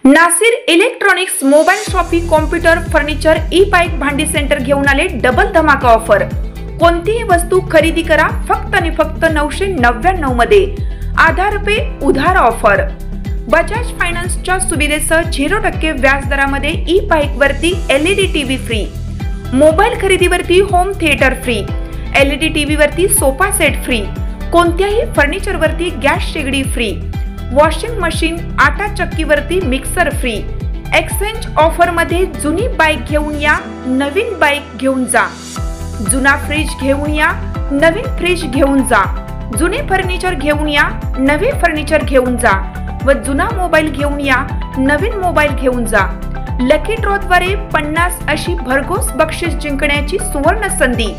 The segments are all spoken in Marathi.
Nasir electronics mobile shoppe computer furniture e bike भांडी सेंटर घेऊन आले डबल धमाका ऑफर। कोणतीही वस्तू खरेदी करा फक्त आणि फक्त 999 मध्ये। आधार पे उधार ऑफर। बजाज फायनान्सच्या सुविधेसह 0% व्याज दरामध्ये ई बाईक वरती LED टीव्ही फ्री, मोबाईल खरेदीवरती home theatre free, LED TV वरती सोफा सेट फ्री, कोणत्याही फर्निचर वरती गॅस शेगडी फ्री, वॉशिंग मशीन आटा चक्की वरती मिक्सर फ्री। एक्सचेंज ऑफर मध्ये जुनी बाईक घेऊन या, नवीन बाईक घेऊन जा। जुना फ्रीज घेऊन या, नवीन फ्रीज घेऊन जा। जुने फर्निचर घेऊन या, नवे फर्निचर घेऊन जा व जुना मोबाईल घेऊन या, नवीन मोबाईल घेऊन जा। लकी ड्रॉ द्वारे 50 अशी भरघोस बक्षीस जिंकण्याची सुवर्ण संधी।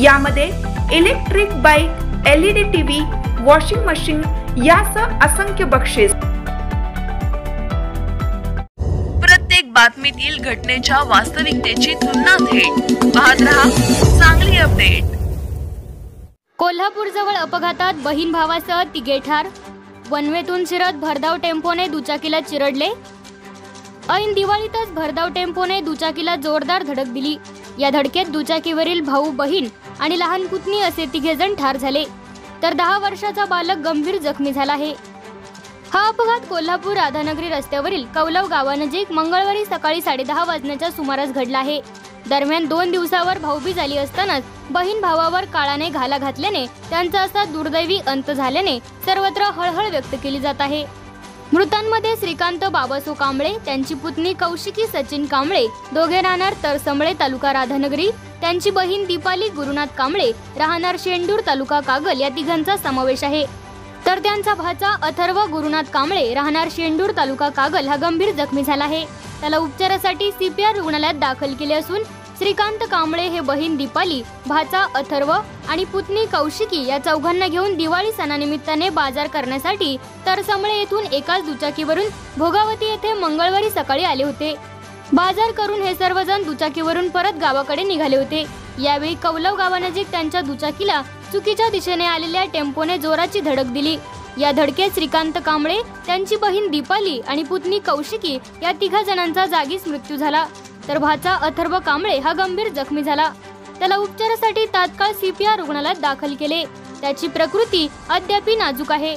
यामध्ये electric bike, LED TV, washing machine यासह असंख्य बक्षीस। प्रत्येक बातमीतील घटनेच्या वास्तविकतेची तुलना थेट पाहत रहा चांगली अपडेट। कोल्हापूर जवळ अपघातात बहीण भावासह तिघे ठार। वनवेतून शिरत भरधाव टेम्पोने दुचाकीला चिरडले। ऐन दिवाळीतच भरधाव टेम्पोने दुचाकीला जोरदार धडक दिली। या धडकेत दुचाकीवरील भाऊ बहीण आणि लहान पुतणी असे तिघे जण ठार झाले, तर 10 वर्षाचा बालक गंभीर जखमी झाला आहे। हा अपघात कोल्हापूर राधानगरी रस्त्यावरील कौलव गावानजीक मंगळवारी सकाळी 10:30 वाजण्याच्या सुमारास घडला आहे। दरम्यान 2 दिवसावर भाऊबीज आली असतानाच बहीण भावावर काळाने घाला घातल्याने त्यांचा असा दुर्दैवी अंत झाल्याने सर्वत्र हळहळ व्यक्त केली जात आहे। मृतांमध्ये श्रीकांत बाबासो कांबळे, त्यांची पुतणी कौशिकी सचिन कांबळे, दोघे राहणार तरसंबळे तालुका राधानगरी, त्यांची बहीण दीपाली गुरुनाथ कांबळे राहणार शेंडूर तालुका कागल या तिघांचा समावेश आहे। तर त्यांचा भाचा अथर्व गुरुनाथ कांबळे राहणार शेंडूर तालुका कागल हा गंभीर जखमी झाला आहे। त्याला उपचारासाठी CPR रुग्णालयात दाखल केले असून श्रीकांत कांबळे हे बहीण दीपाली, भाचा अथर्व आणि पुतणी कौशिकी या चौघांना घेऊन दिवाळी सणानिमित्ताने बाजार करण्यासाठी तरसंबळे येथून एकाच दुचाकीवरून भोगावती येथे मंगळवारी सकाळी आले होते। बाजार करून हे सर्वजण दुचाकीवरून परत गावाकडे निघाले होते। यावेळी कौलव गावानजीक त्यांच्या दुचाकीला चुकीच्या दिशेने आलेल्या टेम्पोने जोराची धडक दिली। या धडकेत श्रीकांत कांबळे, त्यांची बहीण दीपाली आणि पुतणी कौशिकी या तिघा जणांचा जागीच मृत्यू झाला, तर भाचा अथर्व कांबळे हा गंभीर जखमी झाला। त्याला उपचारासाठी तात्काळ CPR रुग्णालयात दाखल केले। त्याची प्रकृती अद्याप नाजूक आहे।